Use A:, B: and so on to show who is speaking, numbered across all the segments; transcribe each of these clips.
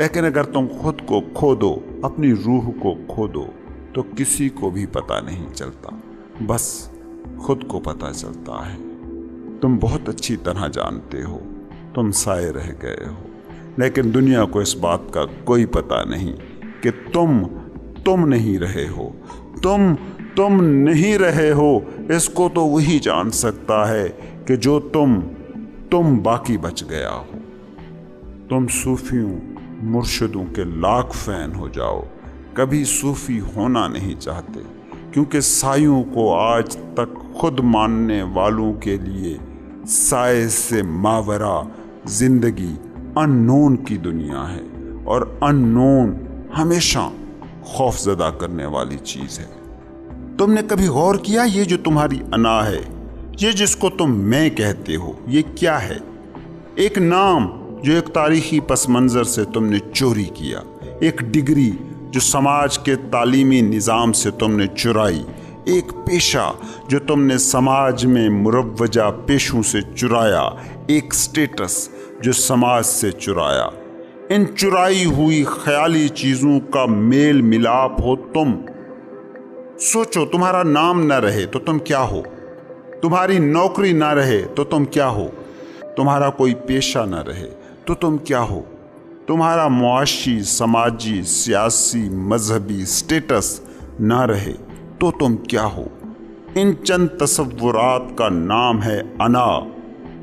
A: لیکن اگر تم خود کو کھو دو، اپنی روح کو کھو دو، تو کسی کو بھی پتہ نہیں چلتا، بس خود کو پتہ چلتا ہے۔ تم بہت اچھی طرح جانتے ہو تم سائے رہ گئے ہو، لیکن دنیا کو اس بات کا کوئی پتہ نہیں کہ تم نہیں رہے ہو۔ تم نہیں رہے ہو، اس کو تو وہی جان سکتا ہے کہ جو تم باقی بچ گیا ہو۔ تم صوفیوں مرشدوں کے لاکھ فین ہو جاؤ، کبھی صوفی ہونا نہیں چاہتے، کیونکہ سایوں کو آج تک خود ماننے والوں کے لیے سائے سے ماورا زندگی ان نون کی دنیا ہے، اور ان نون ہمیشہ خوف زدہ کرنے والی چیز ہے۔ تم نے کبھی غور کیا یہ جو تمہاری انا ہے، یہ جس کو تم میں کہتے ہو، یہ کیا ہے؟ ایک نام جو ایک تاریخی پس منظر سے تم نے چوری کیا، ایک ڈگری جو سماج کے تعلیمی نظام سے تم نے چرائی، ایک پیشہ جو تم نے سماج میں مروجہ پیشوں سے چرایا، ایک سٹیٹس جو سماج سے چرایا۔ ان چرائی ہوئی خیالی چیزوں کا میل ملاپ ہو تم۔ سوچو، تمہارا نام نہ رہے تو تم کیا ہو؟ تمہاری نوکری نہ رہے تو تم کیا ہو؟ تمہارا کوئی پیشہ نہ رہے تو تم کیا ہو؟ تمہارا معاشی، سماجی، سیاسی، مذہبی سٹیٹس نہ رہے تو تم کیا ہو؟ ان چند تصورات کا نام ہے انا۔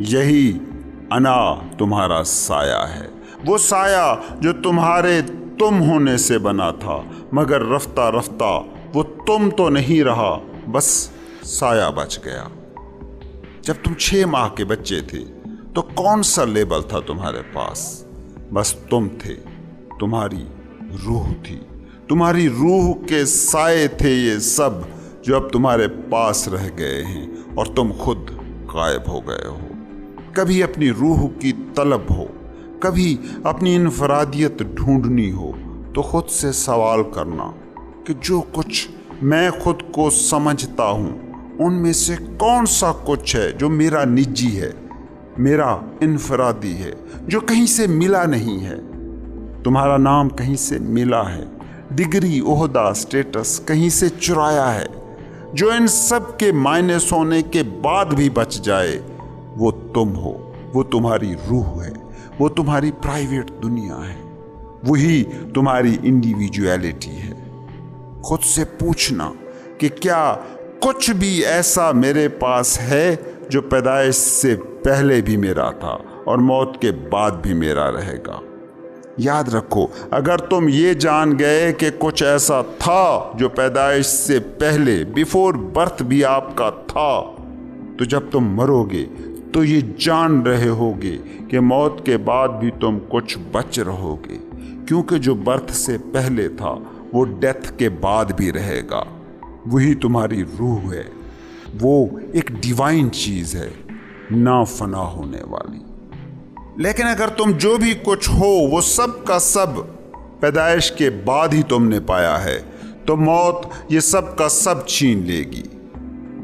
A: یہی انا تمہارا سایہ ہے، وہ سایہ جو تمہارے تم ہونے سے بنا تھا، مگر رفتہ رفتہ وہ تم تو نہیں رہا، بس سایہ بچ گیا۔ جب تم 6 ماہ کے بچے تھے تو کون سا لیبل تھا تمہارے پاس؟ بس تم تھے، تمہاری روح تھی، تمہاری روح کے سائے تھے یہ سب جو اب تمہارے پاس رہ گئے ہیں اور تم خود غائب ہو گئے ہو۔ کبھی اپنی روح کی طلب ہو، کبھی اپنی انفرادیت ڈھونڈنی ہو تو خود سے سوال کرنا کہ جو کچھ میں خود کو سمجھتا ہوں ان میں سے کون سا کچھ ہے جو میرا نجی ہے، میرا انفرادی ہے، جو کہیں سے ملا نہیں ہے۔ تمہارا نام کہیں سے ملا ہے، ڈگری، عہدہ، سٹیٹس کہیں سے چرایا ہے۔ جو ان سب کے مائنس ہونے کے بعد بھی بچ جائے وہ تم ہو، وہ تمہاری روح ہے، وہ تمہاری پرائیویٹ دنیا ہے، وہی تمہاری انڈیویجویلٹی ہے۔ خود سے پوچھنا کہ کیا کچھ بھی ایسا میرے پاس ہے جو پیدائش سے پہلے بھی میرا تھا اور موت کے بعد بھی میرا رہے گا۔ یاد رکھو، اگر تم یہ جان گئے کہ کچھ ایسا تھا جو پیدائش سے پہلے بیفور برتھ بھی آپ کا تھا، تو جب تم مرو گے تو یہ جان رہے ہوگے کہ موت کے بعد بھی تم کچھ بچ رہو گے، کیونکہ جو برتھ سے پہلے تھا وہ ڈیتھ کے بعد بھی رہے گا۔ وہی تمہاری روح ہے، وہ ایک ڈیوائن چیز ہے، نا فنا ہونے والی۔ لیکن اگر تم جو بھی کچھ ہو وہ سب کا سب پیدائش کے بعد ہی تم نے پایا ہے، تو موت یہ سب کا سب چھین لے گی۔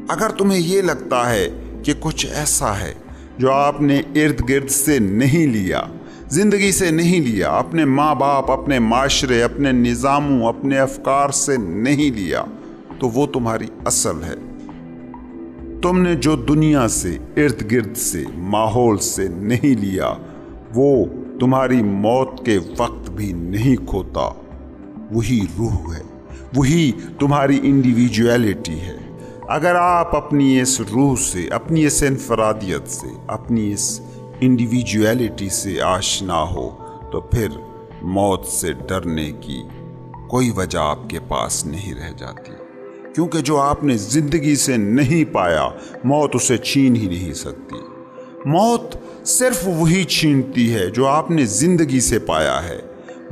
A: اگر تمہیں یہ لگتا ہے کہ کچھ ایسا ہے جو آپ نے ارد گرد سے نہیں لیا، زندگی سے نہیں لیا، اپنے ماں باپ، اپنے معاشرے، اپنے نظاموں، اپنے افکار سے نہیں لیا، تو وہ تمہاری اصل ہے۔ تم نے جو دنیا سے، ارد گرد سے، ماحول سے نہیں لیا، وہ تمہاری موت کے وقت بھی نہیں کھوتا۔ وہی روح ہے، وہی تمہاری انڈیویجویلٹی ہے۔ اگر آپ اپنی اس روح سے، اپنی اس انفرادیت سے، اپنی اس انڈیویجویلٹی سے آشنا ہو تو پھر موت سے ڈرنے کی کوئی وجہ آپ کے پاس نہیں رہ جاتی، کیونکہ جو آپ نے زندگی سے نہیں پایا موت اسے چھین ہی نہیں سکتی۔ موت صرف وہی چھینتی ہے جو آپ نے زندگی سے پایا ہے۔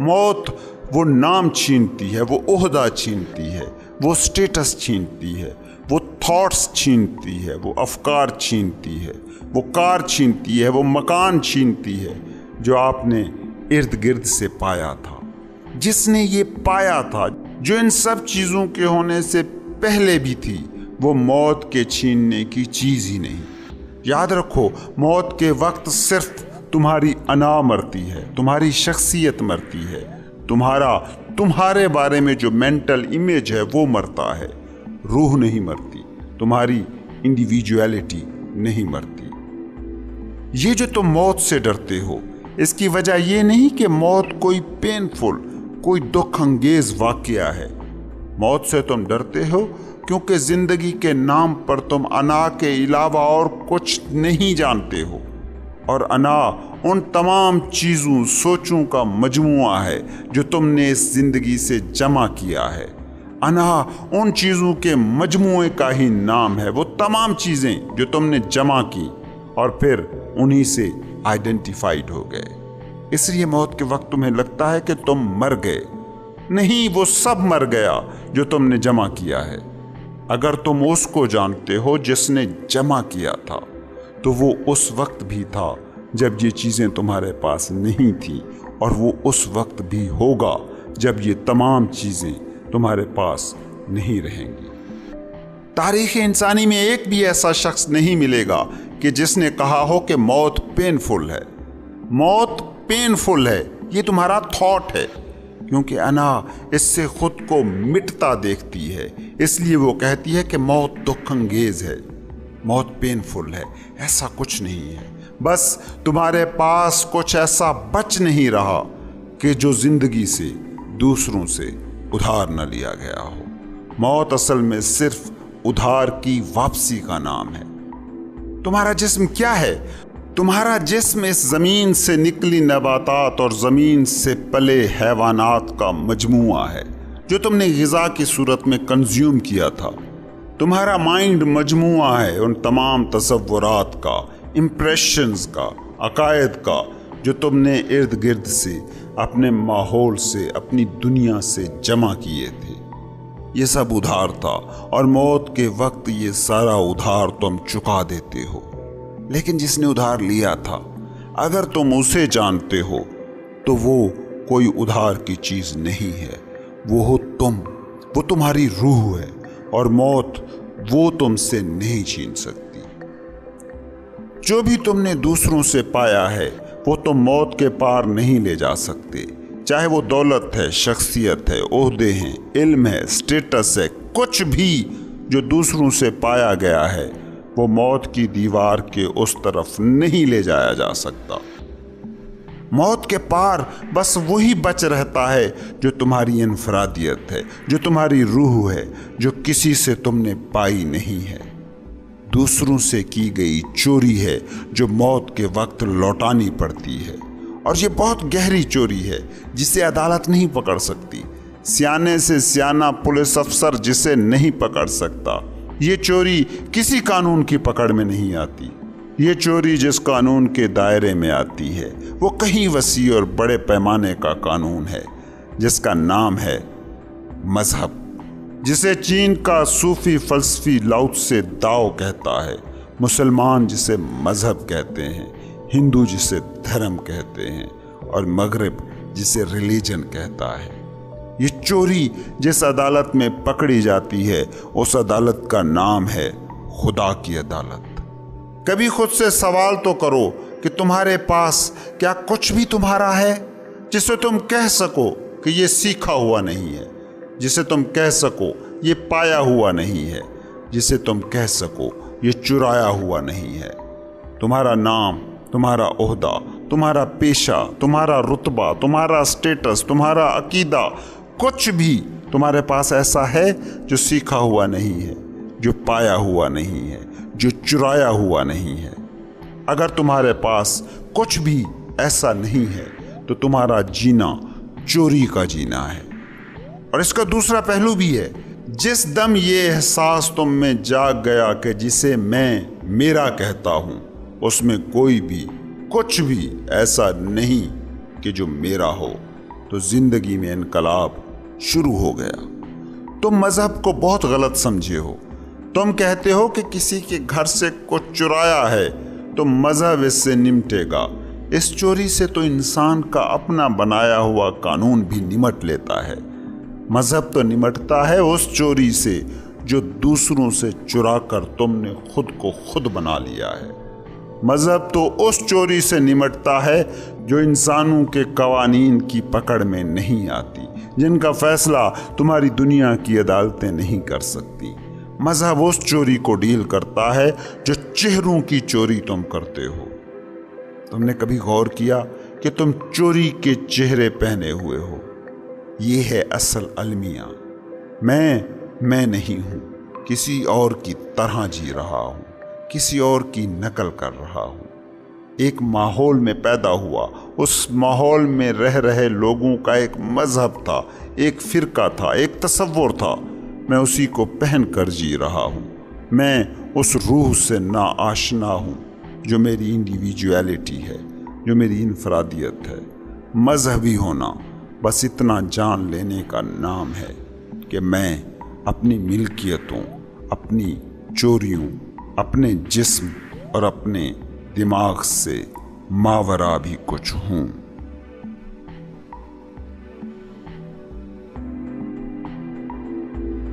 A: موت وہ نام چھینتی ہے، وہ عہدہ چھینتی ہے، وہ سٹیٹس چھینتی ہے، وہ تھاٹس چھینتی ہے، وہ افکار چھینتی ہے، وہ کار چھینتی ہے، وہ مکان چھینتی ہے جو آپ نے ارد گرد سے پایا تھا۔ جس نے یہ پایا تھا، جو ان سب چیزوں کے ہونے سے پہلے بھی تھی، وہ موت کے چھیننے کی چیز ہی نہیں۔ یاد رکھو، موت کے وقت صرف تمہاری انا مرتی ہے، تمہاری شخصیت مرتی ہے، تمہارے بارے میں جو مینٹل امیج ہے وہ مرتا ہے، روح نہیں مرتی، تمہاری انڈیویجویلٹی نہیں مرتی۔ یہ جو تم موت سے ڈرتے ہو، اس کی وجہ یہ نہیں کہ موت کوئی پینفل، کوئی دکھ انگیز واقعہ ہے۔ موت سے تم ڈرتے ہو کیونکہ زندگی کے نام پر تم انا کے علاوہ اور کچھ نہیں جانتے ہو، اور انا ان تمام چیزوں، سوچوں کا مجموعہ ہے جو تم نے اس زندگی سے جمع کیا ہے۔ انا ان چیزوں کے مجموعے کا ہی نام ہے، وہ تمام چیزیں جو تم نے جمع کی اور پھر انہی سے آئیڈینٹیفائیڈ ہو گئے۔ اس لیے موت کے وقت تمہیں لگتا ہے کہ تم مر گئے، نہیں، وہ سب مر گیا جو تم نے جمع کیا ہے۔ اگر تم اس کو جانتے ہو جس نے جمع کیا تھا، تو وہ اس وقت بھی تھا جب یہ چیزیں تمہارے پاس نہیں تھیں، اور وہ اس وقت بھی ہوگا جب یہ تمام چیزیں تمہارے پاس نہیں رہیں گی۔ تاریخ انسانی میں ایک بھی ایسا شخص نہیں ملے گا کہ جس نے کہا ہو کہ موت پینفل ہے۔ موت پینفل ہے، یہ تمہارا تھاٹ ہے، کیونکہ انا اس سے خود کو مٹتا دیکھتی ہے، اس لیے وہ کہتی ہے کہ موت دکھ انگیز ہے، موت پینفل ہے۔ ایسا کچھ نہیں ہے، بس تمہارے پاس کچھ ایسا بچ نہیں رہا کہ جو زندگی سے، دوسروں سے ادھار نہ لیا گیا ہو۔ موت اصل میں صرف ادھار کی واپسی کا نام ہے۔ تمہارا جسم کیا ہے؟ تمہارا جسم اس زمین سے نکلی نباتات اور زمین سے پلے حیوانات کا مجموعہ ہے جو تم نے غذا کی صورت میں کنزیوم کیا تھا۔ تمہارا مائنڈ مجموعہ ہے ان تمام تصورات کا، امپریشنز کا، عقائد کا جو تم نے ارد گرد سے، اپنے ماحول سے، اپنی دنیا سے جمع کیے تھے۔ یہ سب ادھار تھا، اور موت کے وقت یہ سارا ادھار تم چکا دیتے ہو۔ لیکن جس نے ادھار لیا تھا، اگر تم اسے جانتے ہو تو وہ کوئی ادھار کی چیز نہیں ہے، وہ ہو تم، وہ تمہاری روح ہے، اور موت وہ تم سے نہیں چھین سکتی۔ جو بھی تم نے دوسروں سے پایا ہے وہ تم موت کے پار نہیں لے جا سکتے، چاہے وہ دولت ہے، شخصیت ہے، عہدے ہیں، علم ہے، سٹیٹس ہے، کچھ بھی جو دوسروں سے پایا گیا ہے وہ موت کی دیوار کے اس طرف نہیں لے جایا جا سکتا۔ موت کے پار بس وہی بچ رہتا ہے جو تمہاری انفرادیت ہے، جو تمہاری روح ہے، جو کسی سے تم نے پائی نہیں ہے۔ دوسروں سے کی گئی چوری ہے جو موت کے وقت لوٹانی پڑتی ہے، اور یہ بہت گہری چوری ہے جسے عدالت نہیں پکڑ سکتی، سیانے سے سیانہ پولیس افسر جسے نہیں پکڑ سکتا۔ یہ چوری کسی قانون کی پکڑ میں نہیں آتی۔ یہ چوری جس قانون کے دائرے میں آتی ہے وہ کہیں وسیع اور بڑے پیمانے کا قانون ہے، جس کا نام ہے مذہب، جسے چین کا صوفی فلسفی لاؤ تسے داؤ کہتا ہے، مسلمان جسے مذہب کہتے ہیں، ہندو جسے دھرم کہتے ہیں، اور مغرب جسے ریلیجن کہتا ہے۔ یہ چوری جس عدالت میں پکڑی جاتی ہے اس عدالت کا نام ہے خدا کی عدالت۔ کبھی خود سے سوال تو کرو کہ تمہارے پاس کیا کچھ بھی تمہارا ہے جسے تم کہہ سکو کہ یہ سیکھا ہوا نہیں ہے، جسے تم کہہ سکو یہ پایا ہوا نہیں ہے، جسے تم کہہ سکو یہ چرایا ہوا نہیں ہے۔ تمہارا نام، تمہارا عہدہ، تمہارا پیشہ، تمہارا رتبہ، تمہارا سٹیٹس، تمہارا عقیدہ، کچھ بھی تمہارے پاس ایسا ہے جو سیکھا ہوا نہیں ہے، جو پایا ہوا نہیں ہے، جو چرایا ہوا نہیں ہے۔ اگر تمہارے پاس کچھ بھی ایسا نہیں ہے تو تمہارا جینا چوری کا جینا ہے۔ اور اس کا دوسرا پہلو بھی ہے، جس دم یہ احساس تم میں جاگ گیا کہ جسے میں میرا کہتا ہوں اس میں کوئی بھی کچھ بھی ایسا نہیں کہ جو میرا ہو، تو زندگی میں انقلاب شروع ہو گیا۔ تم مذہب کو بہت غلط سمجھے ہو۔ تم کہتے ہو کہ کسی کے گھر سے کچھ چرایا ہے تو مذہب اس سے نمٹے گا۔ اس چوری سے تو انسان کا اپنا بنایا ہوا قانون بھی نمٹ لیتا ہے۔ مذہب تو نمٹتا ہے اس چوری سے جو دوسروں سے چرا کر تم نے خود کو خود بنا لیا ہے۔ مذہب تو اس چوری سے نمٹتا ہے جو انسانوں کے قوانین کی پکڑ میں نہیں آتی، جن کا فیصلہ تمہاری دنیا کی عدالتیں نہیں کر سکتی۔ مذہب اس چوری کو ڈیل کرتا ہے جو چہروں کی چوری تم کرتے ہو۔ تم نے کبھی غور کیا کہ تم چوری کے چہرے پہنے ہوئے ہو؟ یہ ہے اصل المیہ۔ میں نہیں ہوں، کسی اور کی طرح جی رہا ہوں، کسی اور کی نقل کر رہا ہوں۔ ایک ماحول میں پیدا ہوا، اس ماحول میں رہ رہے لوگوں کا ایک مذہب تھا، ایک فرقہ تھا، ایک تصور تھا۔ میں اسی کو پہن کر جی رہا ہوں۔ میں اس روح سے نا آشنا ہوں جو میری انڈیویجویلٹی ہے، جو میری انفرادیت ہے۔ مذہبی ہونا بس اتنا جان لینے کا نام ہے کہ میں اپنی ملکیتوں، اپنی چوریوں، اپنے جسم اور اپنے دماغ سے ماورا بھی کچھ ہوں۔